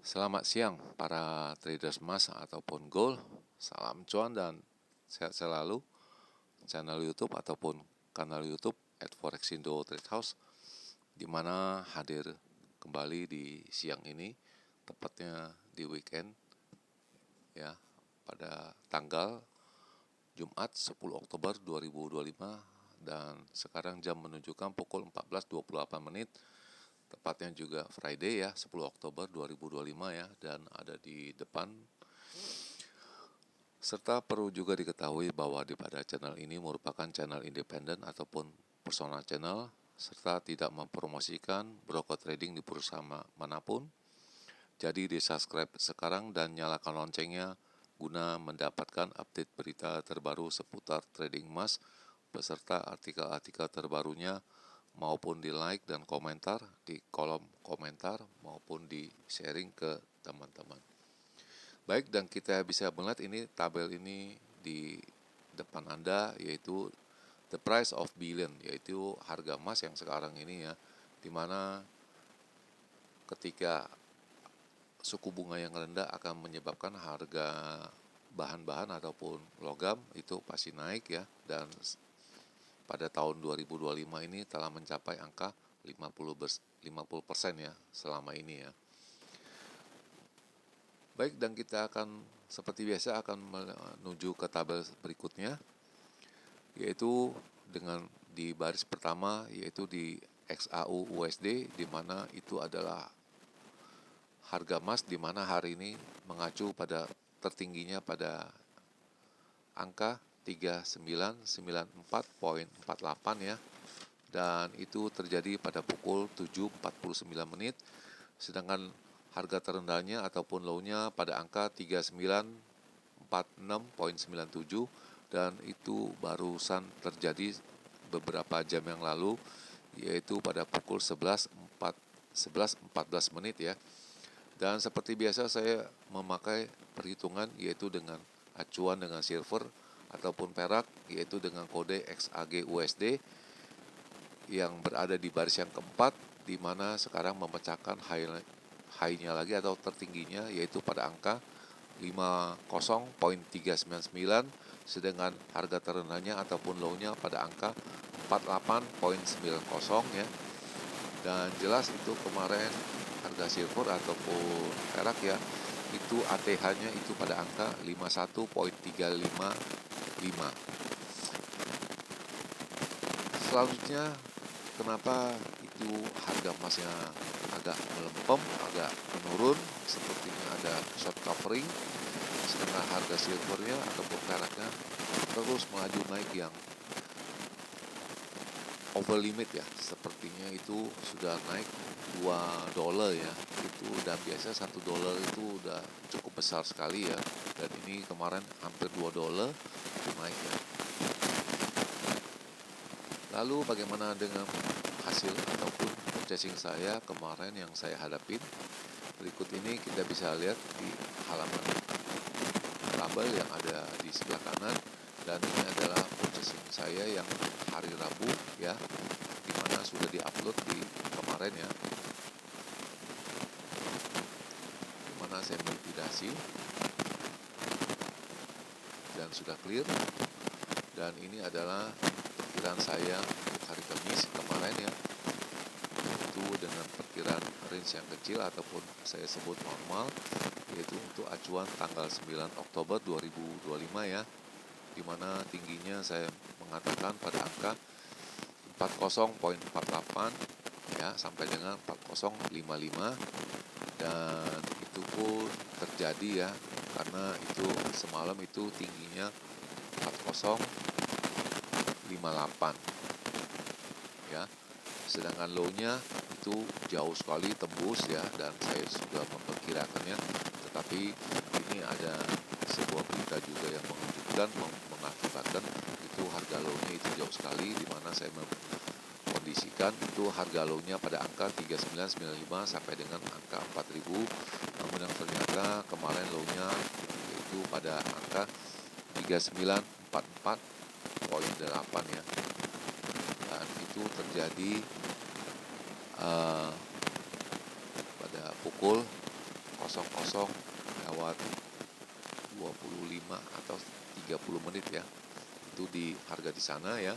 Selamat siang para traders emas ataupun gold. Salam cuan dan sehat selalu. Channel YouTube ataupun kanal YouTube @forexindo Trade House, di mana hadir kembali di siang ini, tepatnya di weekend ya, pada tanggal Jumat 10 Oktober 2025, dan sekarang jam menunjukkan pukul 14.28, tepatnya juga Friday ya, 10 Oktober 2025 ya, dan ada di depan. Serta perlu juga diketahui bahwa pada channel ini merupakan channel independen ataupun personal channel, serta tidak mempromosikan broker trading di perusahaan manapun. Jadi di-subscribe sekarang dan nyalakan loncengnya guna mendapatkan update berita terbaru seputar trading emas beserta artikel-artikel terbarunya, maupun di like dan komentar di kolom komentar maupun di sharing ke teman-teman. Baik, dan kita bisa melihat ini tabel ini di depan Anda, yaitu the price of bullion, yaitu harga emas yang sekarang ini ya, dimana ketika suku bunga yang rendah akan menyebabkan harga bahan-bahan ataupun logam itu pasti naik ya, dan pada tahun 2025 ini telah mencapai angka 50% ya selama ini ya. Baik, dan kita akan seperti biasa akan menuju ke tabel berikutnya, yaitu dengan di baris pertama, yaitu di XAU USD, di mana itu adalah harga emas, di mana hari ini mengacu pada tertingginya pada angka 3994,48 ya, dan itu terjadi pada pukul 7.49, sedangkan harga terendahnya ataupun low-nya pada angka 3946,97, dan itu barusan terjadi beberapa jam yang lalu, yaitu pada pukul 11.14 ya. Dan seperti biasa saya memakai perhitungan yaitu dengan acuan dengan silver ataupun perak, yaitu dengan kode XAG USD yang berada di baris yang keempat, di mana sekarang memecahkan high-nya lagi atau tertingginya, yaitu pada angka 50.399, sedangkan harga terendahnya ataupun low-nya pada angka 48.90 ya. Dan jelas itu kemarin harga silver ataupun perak ya, itu ATH-nya itu pada angka 51.355. Selanjutnya, kenapa itu harga emasnya agak melempem, agak menurun, sepertinya ada short covering, sedangkan harga silvernya ataupun peraknya terus melaju naik yang over limit ya, sepertinya itu sudah naik $2 ya, itu udah biasa $1 itu udah cukup besar sekali ya, dan ini kemarin hampir $2 itu naik ya. Lalu bagaimana dengan hasil ataupun purchasing saya kemarin yang saya hadapin? Berikut ini kita bisa lihat di halaman tabel yang ada di sebelah kanan, dan ini adalah purchasing saya yang hari Rabu ya, dimana sudah diupload di kemarin ya, dimana saya melikuidasi dan sudah clear. Dan ini adalah perkiraan saya untuk hari Kamis kemarin ya, itu dengan perkiraan range yang kecil ataupun saya sebut normal, yaitu untuk acuan tanggal 9 Oktober 2025 ya, dimana tingginya saya mengatakan pada angka 40.48 ya, sampai dengan 40.55, dan itu pun terjadi ya, karena itu semalam itu tingginya 40.58 ya, sedangkan low-nya itu jauh sekali tembus ya, dan saya sudah memperkirakannya, tetapi ini ada sebuah berita juga yang menunjukkan mengakibatkan itu harga low-nya itu jauh sekali, di mana saya mengkondisikan itu harga low-nya pada angka 3995 sampai dengan angka 4000, namun yang ternyata kemarin low-nya itu pada angka 3944,8 ya, dan itu terjadi pada pukul lewat 25 atau 30 menit ya. Itu di harga di sana ya.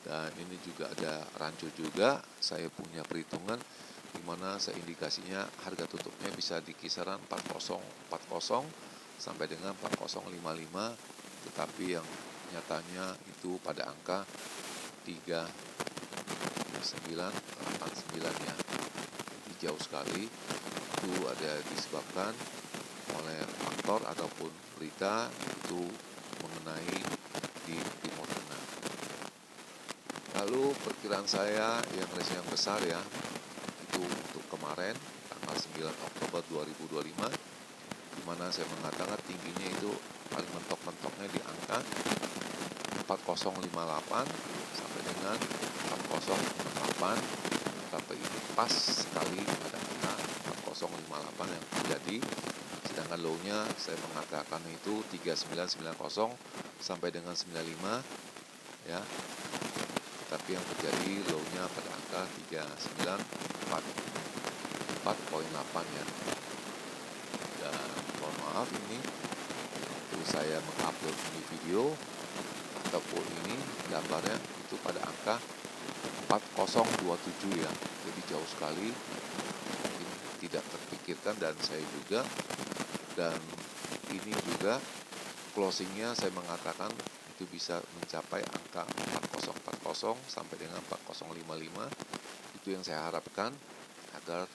Dan ini juga ada rancu juga, saya punya perhitungan di mana saya indikasinya harga tutupnya bisa di kisaran 4040 sampai dengan 4055, tetapi yang nyatanya itu pada angka 3989 ya. Jadi jauh sekali. Itu ada disebabkan oleh faktor ataupun berita itu mengenai di Timur Tengah. Lalu perkiraan saya yang resiko yang besar ya, itu untuk kemarin tanggal 9 Oktober 2025, di mana saya mengatakan tingginya itu paling mentok-mentoknya di angka 4058 sampai dengan 4068, tapi ini pas sekali pada angka 4058 yang terjadi. Sedangkan low-nya saya mengatakan itu 3990 sampai dengan 95 ya. Tapi yang terjadi low-nya pada angka 3944.8 ya. Dan mohon maaf ini itu saya mengupload ini video ataupun ini gambarnya itu pada angka 4027 ya. Jadi jauh sekali, mungkin tidak terpikirkan dan saya juga. Dan ini juga closingnya saya mengatakan itu bisa mencapai angka 4040 sampai dengan 4055. Itu yang saya harapkan agar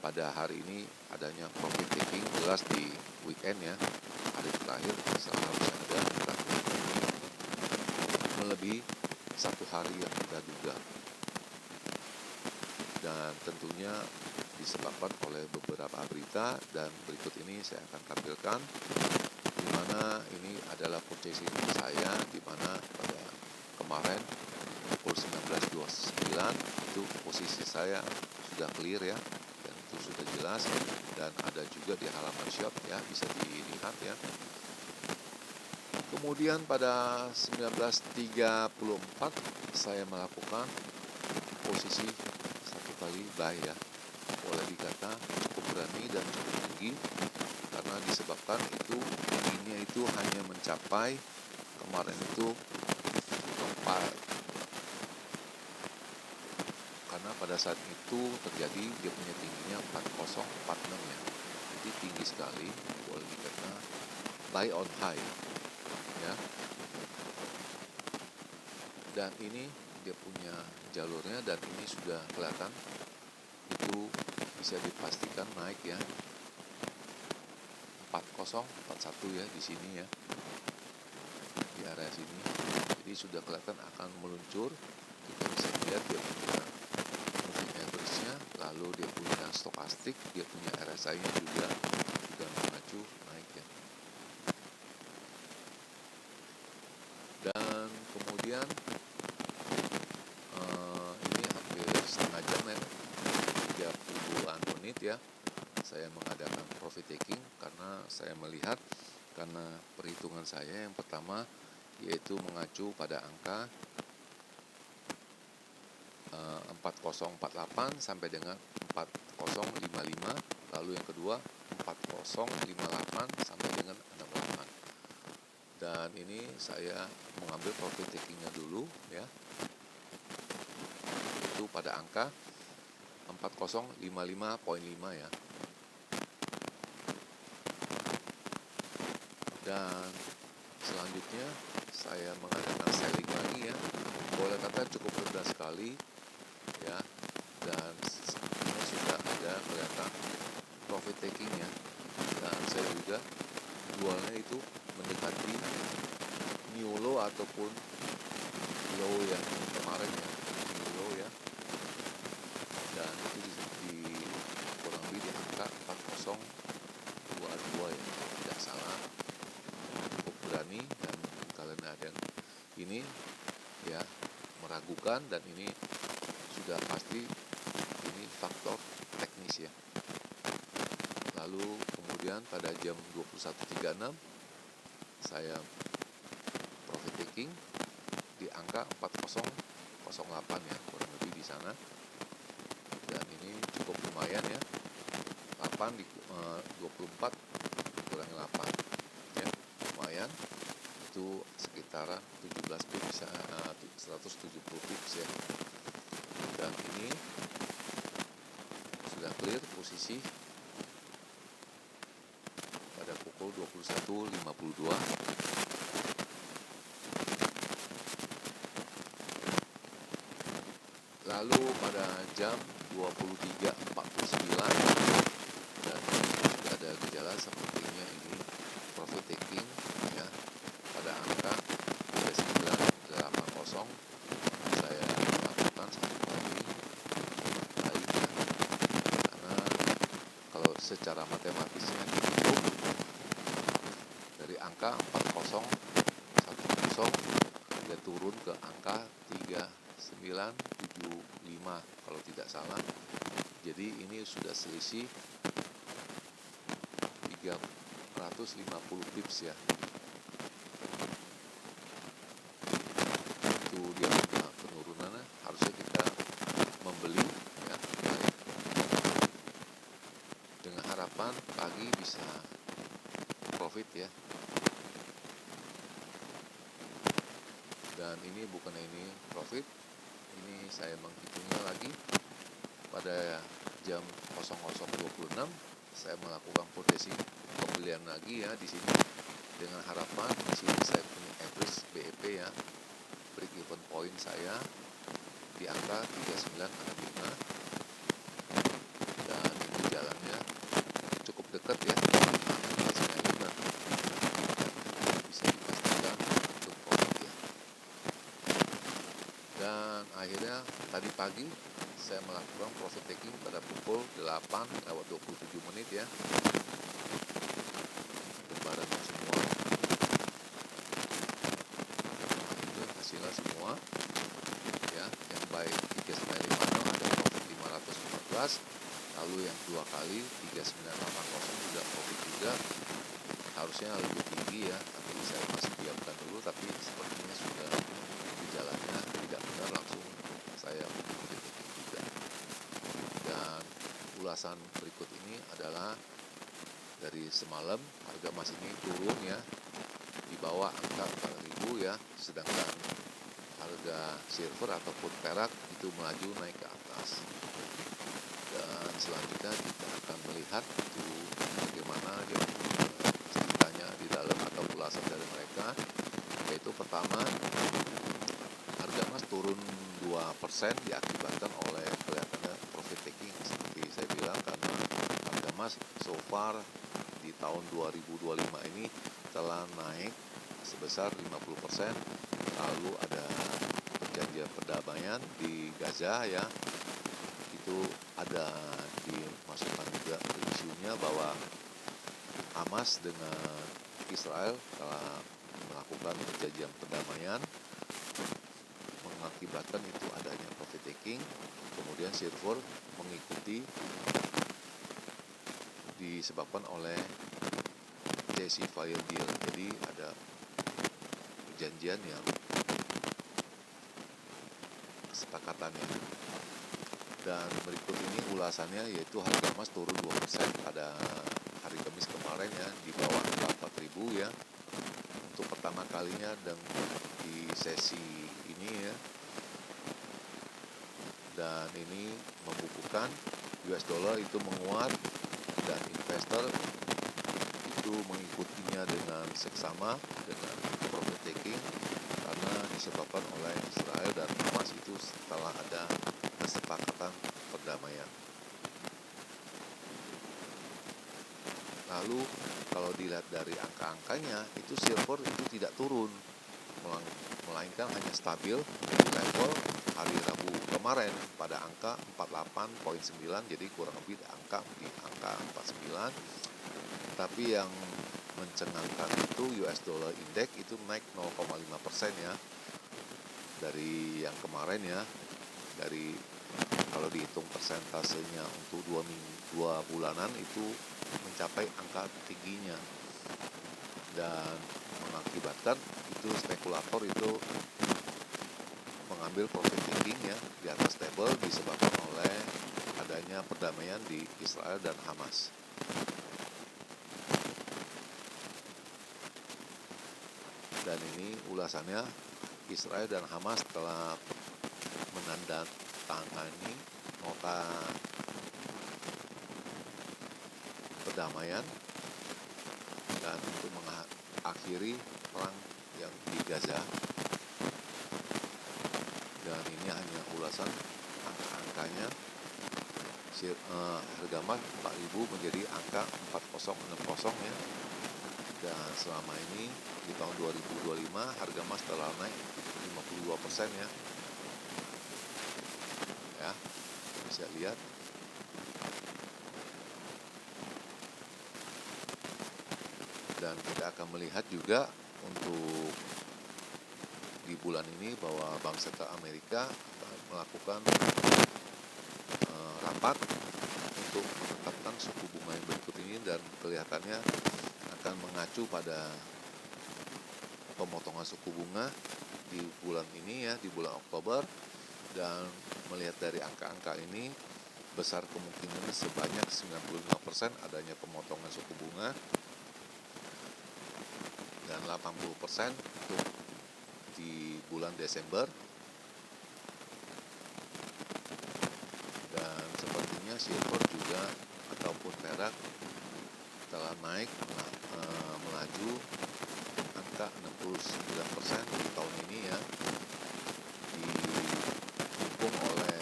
pada hari ini adanya profit taking, jelas di weekend ya, hari terakhir seharusnya ada, tapi ini melebihi satu hari yang kita duga. Dan tentunya disebabkan oleh beberapa berita, dan berikut ini saya akan tampilkan di mana ini adalah purchasing saya, di mana pada kemarin pukul 19.29 itu posisi saya sudah clear ya, dan itu sudah jelas, dan ada juga di halaman short ya, bisa dilihat ya. Kemudian pada 19.34 saya melakukan posisi satu kali buy ya, boleh dikata cukup berani dan cukup tinggi, karena disebabkan itu tingginya itu hanya mencapai kemarin itu 4, karena pada saat itu terjadi dia punya tingginya 4046 ya, jadi tinggi sekali, boleh dikata buy on high ya. Dan ini dia punya jalurnya, dan ini sudah kelihatan itu bisa dipastikan naik ya, 4041 ya di sini ya, di area sini. Jadi sudah kelihatan akan meluncur. Kita bisa lihat dia punya moving average-nya, lalu dia punya stokastik, dia punya RSI-nya juga sudah mengacu naik ya. Dan kemudian ini hampir setengah jam ya, 30-an menit ya, saya mengadakan profit taking, karena saya melihat, karena perhitungan saya yang pertama yaitu mengacu pada angka 4048 sampai dengan 4055, lalu yang kedua 4058 sampai dengan 68. Dan ini saya mengambil profit takingnya dulu ya, itu pada angka 4055.5 ya. Dan selanjutnya saya mengadakan selling lagi ya, boleh kata cukup rendah sekali ya, dan ini sudah ada kelihatan profit takingnya, dan saya juga jualnya itu mendekati new low ataupun low yang kemarin ya, new low ya, dan itu di kurang lebih di angka 4022 ya, tidak salah. Cukup berani, dan kalian ada yang ini ya meragukan, dan ini sudah pasti ini faktor teknis ya. Lalu kemudian pada jam 21.36 saya profit taking di angka 4008 ya, kurang lebih di sana. Dan ini cukup lumayan ya, 24 dikurangi 8 ya, lumayan, itu sekitaran 17 pips, 170 pips ya. Dan ini sudah clear posisi pada pukul 21.52. Lalu pada jam 23.49 dan ada gejala sepertinya ini profit taking ya pada angka 3980. Saya lakukan satu kali baik ya, karena kalau secara matematisnya dihitung dari angka 4010 dia turun ke angka 3975 kalau tidak salah. Jadi ini sudah selisih 350 pips ya. Itu dia penurunannya, harusnya kita membeli ya, baik, dengan harapan pagi bisa profit ya. Dan ini bukan ini profit, ini saya menghitungnya lagi pada jam 00.26 saya melakukan potensi pembelian lagi ya di sini dengan harapan di sini saya punya average BEP ya, break even point saya di angka 3965 dan ini jalannya cukup dekat ya, bisa dipastikan untuk profit ya. Dan akhirnya tadi pagi saya melakukan profit taking pada pukul 8:27 ya. Lembaran semua. Nah, itu hasilnya semua. Ya, yang baik 3956 ada profit 514. Lalu yang dua kali 3980 juga profit juga. Harusnya lebih tinggi ya, tapi saya masih diamkan dulu, tapi sepertinya sudah gejalanya tidak benar, langsung saya profit taking juga. Dan ulasan berikut ini adalah dari semalam harga emas ini turun ya di bawah angka 4.000 ya, sedangkan harga silver ataupun perak itu melaju naik ke atas. Dan selanjutnya kita akan melihat itu bagaimana ceritanya di dalam atau ulasan dari mereka, yaitu pertama harga emas turun 2% diakibatkan oleh kelihatannya profit taking seperti saya bilang, karena harga emas so far di tahun 2025 ini telah naik sebesar 50%. Lalu ada perjanjian perdamaian di Gaza ya, itu ada dimasukkan juga isunya bahwa Hamas dengan Israel telah melakukan perjanjian perdamaian, mengakibatkan itu adanya profit taking. Kemudian silver mengikuti disebabkan oleh ceasefire deal, jadi ada perjanjian yang kesepakatannya. Dan berikut ini ulasannya, yaitu harga emas turun 2% pada hari Kamis kemarin ya, di bawah 4.000 ya, untuk pertama kalinya dan di sesi ini ya. Dan ini membukukan US dollar itu menguat dan investor itu mengikutinya dengan seksama dengan profit taking karena disebabkan oleh Israel dan Hamas itu setelah ada kesepakatan perdamaian. Lalu kalau dilihat dari angka-angkanya itu silver itu tidak turun, melainkan hanya stabil di level hari Rabu kemarin pada angka 48.9, jadi kurang lebih di angka 49. Tapi yang mencengangkan itu US dollar index itu naik 0,5% ya dari yang kemarin ya, dari kalau dihitung persentasenya untuk 2 bulanan itu mencapai angka tingginya, dan mengakibatkan itu spekulator itu mengambil profit taking ya di atas table disebabkan oleh adanya perdamaian di Israel dan Hamas. Dan ini ulasannya, Israel dan Hamas telah menandatangani nota perdamaian dan untuk mengakhiri perang yang di Gaza. Dan ini hanya ulasan angka-angkanya. Harga emas 4.000 menjadi angka 4060 ya. Dan selama ini di tahun 2025 harga emas telah naik 52% ya. Ya, bisa lihat. Dan kita akan melihat juga untuk di bulan ini bahwa Bank Sentral Amerika akan melakukan rapat untuk menetapkan suku bunga yang berikut ini, dan kelihatannya akan mengacu pada pemotongan suku bunga di bulan ini ya, di bulan Oktober. Dan melihat dari angka-angka ini, besar kemungkinan sebanyak 95% adanya pemotongan suku bunga dan 80% untuk di bulan Desember. Dan sepertinya silver juga ataupun perak telah naik melaju angka 69% di tahun ini ya, didukung oleh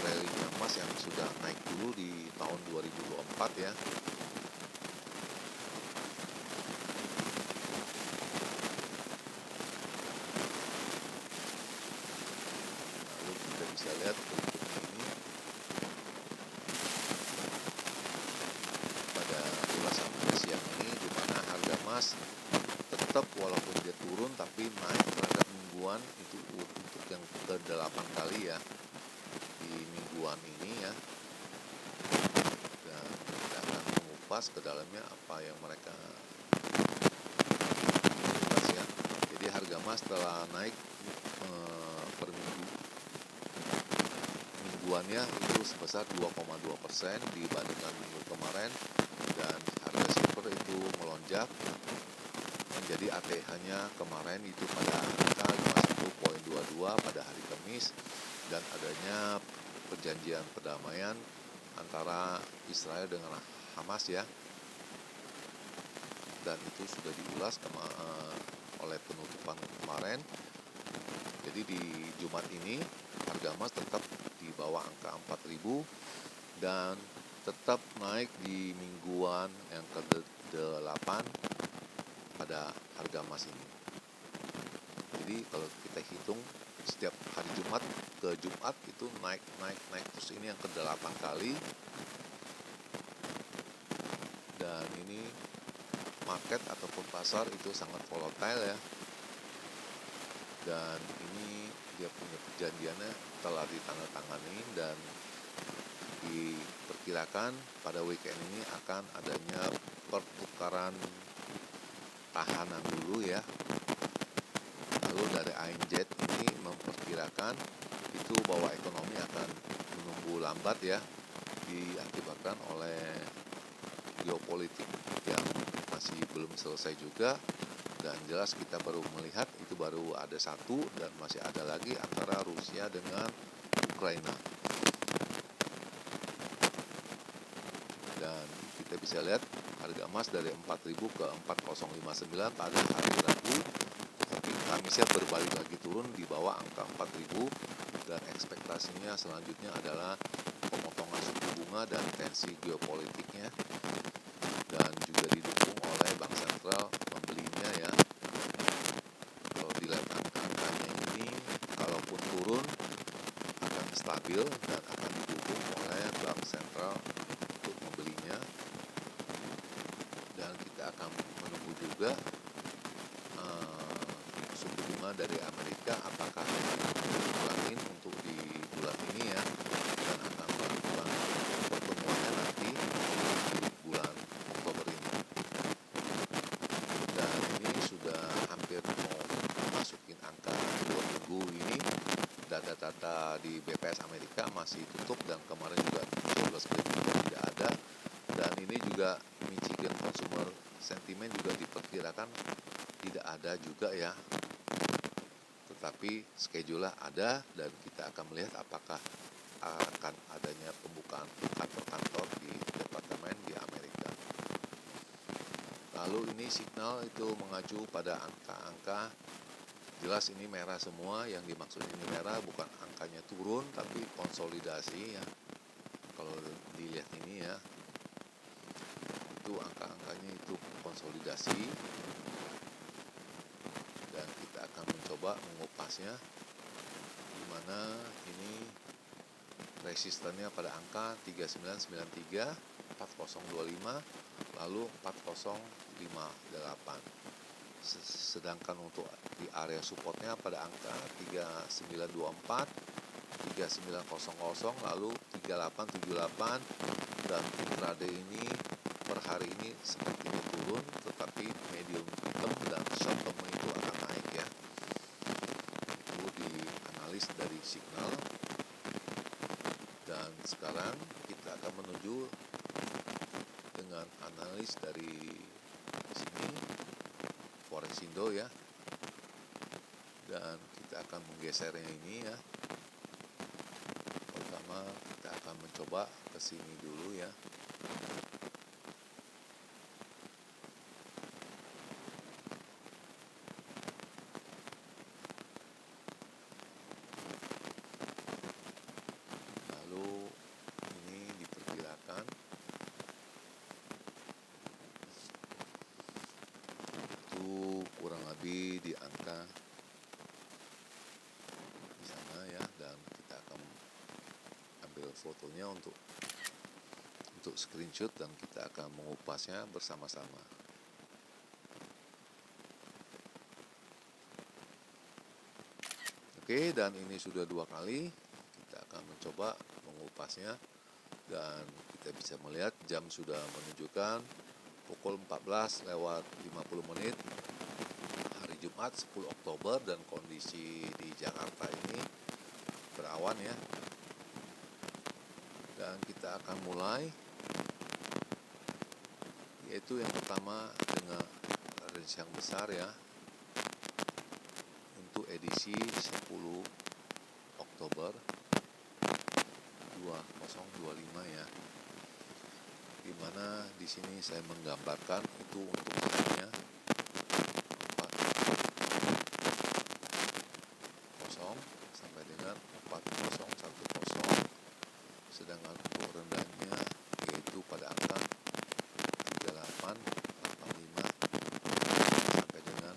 rally emas yang sudah naik dulu di tahun 2024 ya. Lalu kita bisa lihat berikutnya ini pada ulasan siang ini, di mana harga emas tetap walaupun dia turun tapi naik terhadap mingguan itu untuk yang ke-8 kali ya di mingguan ini ya. Dan kita akan mengupas ke dalamnya apa yang mereka ulas ya. Jadi harga emas telah naik per mingguannya itu sebesar 2,2% dibandingkan minggu kemarin, dan harga silver itu melonjak menjadi ATH-nya kemarin itu pada angka 51,22 pada hari Kamis, dan adanya perjanjian perdamaian antara Israel dengan Hamas ya. Dan itu sudah diulas oleh penutupan kemarin. Jadi di Jumat ini harga emas tetap di bawah angka 4.000 dan tetap naik di mingguan yang ke-8 pada harga emas ini. Jadi kalau kita hitung setiap hari Jumat ke Jumat itu naik terus, ini yang ke-8 kali. Dan ini market ataupun pasar itu sangat volatile ya. Dan ini dia punya perjanjiannya telah ditandatangani, dan diperkirakan pada weekend ini akan adanya pertukaran tahanan dulu ya. Lalu dari INZ ini memperkirakan itu bahwa ekonomi akan menunggu lambat ya, diakibatkan oleh geopolitik yang masih belum selesai juga. Dan jelas kita baru melihat itu baru ada satu, dan masih ada lagi antara Rusia dengan Ukraina. Dan kita bisa lihat harga emas dari 4.000 ke 4.059 pada hari Rabu, tapi Kamisnya berbalik lagi turun di bawah angka 4.000, dan ekspektasinya selanjutnya adalah pemotongan suku bunga dan tensi geopolitiknya, dan juga didukung oleh Bank Sentral membelinya ya. Kalau dilihat angka-angkanya ini, kalaupun turun akan stabil dan akan didukung oleh Bank Sentral untuk membelinya. Dan kita akan menunggu juga suku bunga dari Amerika apakah diulangin untuk di bulan ini ya, dan akan melakukan pertemuannya nanti di bulan Oktober ini. Dan ini sudah hampir mau masukin angka 2 minggu ini. Data-data di BPS Amerika masih tutup, dan kemarin juga 12 kredit tidak ada. consumer sentiment juga diperkirakan tidak ada juga ya, tetapi schedule ada dan kita akan melihat apakah akan adanya pembukaan kantor-kantor di departemen di Amerika. Lalu ini signal itu mengacu pada angka-angka, jelas ini merah semua, yang dimaksud ini merah bukan angkanya turun tapi konsolidasi ya. Kalau dilihat ini ya, itu angka-angkanya itu konsolidasi, dan kita akan mencoba mengupasnya, di mana ini resistannya pada angka 3993, 4025, lalu 4058. Sedangkan untuk di area supportnya pada angka 3924, 3900, lalu 3878, dan intraday ini per hari ini sepertinya turun, tetapi medium term dan short term itu akan naik ya. Itu dianalis dari signal. Dan sekarang kita akan menuju dengan analis dari sini Forexindo ya, dan kita akan menggesernya ini ya. Pertama kita akan mencoba ke sini dulu ya. Lalu ini diperkirakan itu kurang lebih di angka di sana ya, dan kita akan ambil fotonya untuk screenshot dan kita akan mengupasnya bersama-sama. Oke, dan ini sudah 2 kali kita akan mencoba mengupasnya, dan kita bisa melihat jam sudah menunjukkan pukul 14:50 hari Jumat 10 Oktober, dan kondisi di Jakarta ini berawan ya. Dan kita akan mulai, yaitu yang pertama dengan range yang besar ya, untuk edisi 10 Oktober 2025 ya, dimana di sini saya menggambarkan itu untuk harganya 40 sampai dengan 4010, sedangkan untuk rendahnya yaitu pada angka 3885 sampai dengan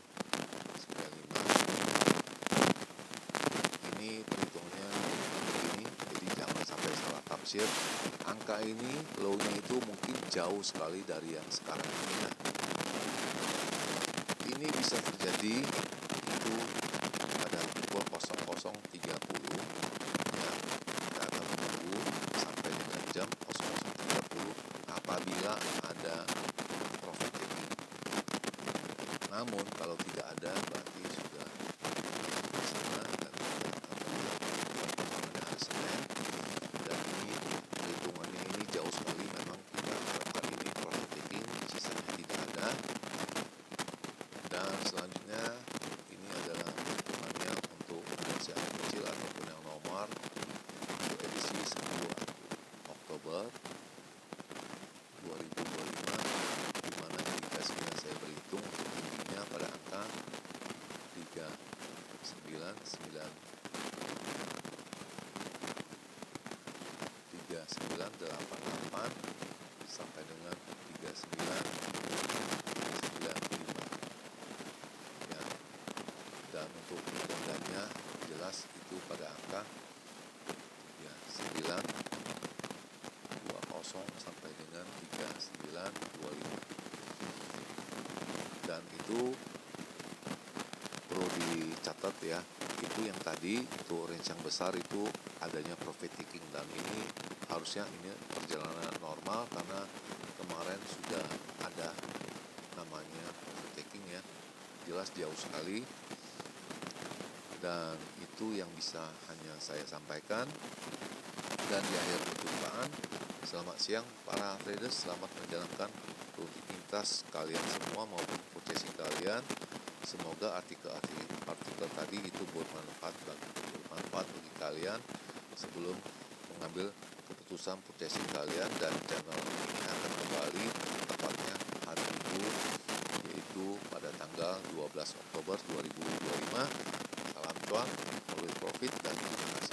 95. Ini perhitungnya ini, jadi jangan sampai salah tafsir. Angka ini low-nya itu mungkin jauh sekali dari yang sekarang ini ya. Ini bisa terjadi itu pada pukul 00.30 ya. Kita akan menunggu sampai dengan jam 00.30 apabila ada profit taking. Namun kalau tidak ada berarti sudah di sana, dan kita akan melihat pada hari Senin. Dan ini perhitungannya ini jauh sekali, memang kita harapkan ini profit taking, sisanya tidak ada. Dan selanjutnya ini adalah perhitungannya untuk potensi yang kecil ataupun yang normal untuk edisi 10 Oktober 2025, di mana indikasinya saya berhitung untuk tingginya pada angka 3988 sampai dengan 3995 ya. Dan untuk rendahnya jelas itu pada angka 3920 sampai dengan 3925, dan itu perlu dicatat ya. Itu yang tadi itu range yang besar itu adanya profit taking, dan ini harusnya ini perjalanan normal karena kemarin sudah ada namanya profit taking ya, jelas jauh sekali. Dan itu yang bisa hanya saya sampaikan, dan di akhir perjumpaan Selamat siang para traders, selamat menjalankan rutinitas kalian semua maupun purchasing kalian. Semoga artikel tadi itu bermanfaat bagi kalian sebelum mengambil keputusan purchasing kalian, dan channel ini akan kembali tepatnya hari Minggu, yaitu pada tanggal 12 Oktober 2025. Salam cuan, always profit, dan terima kasih.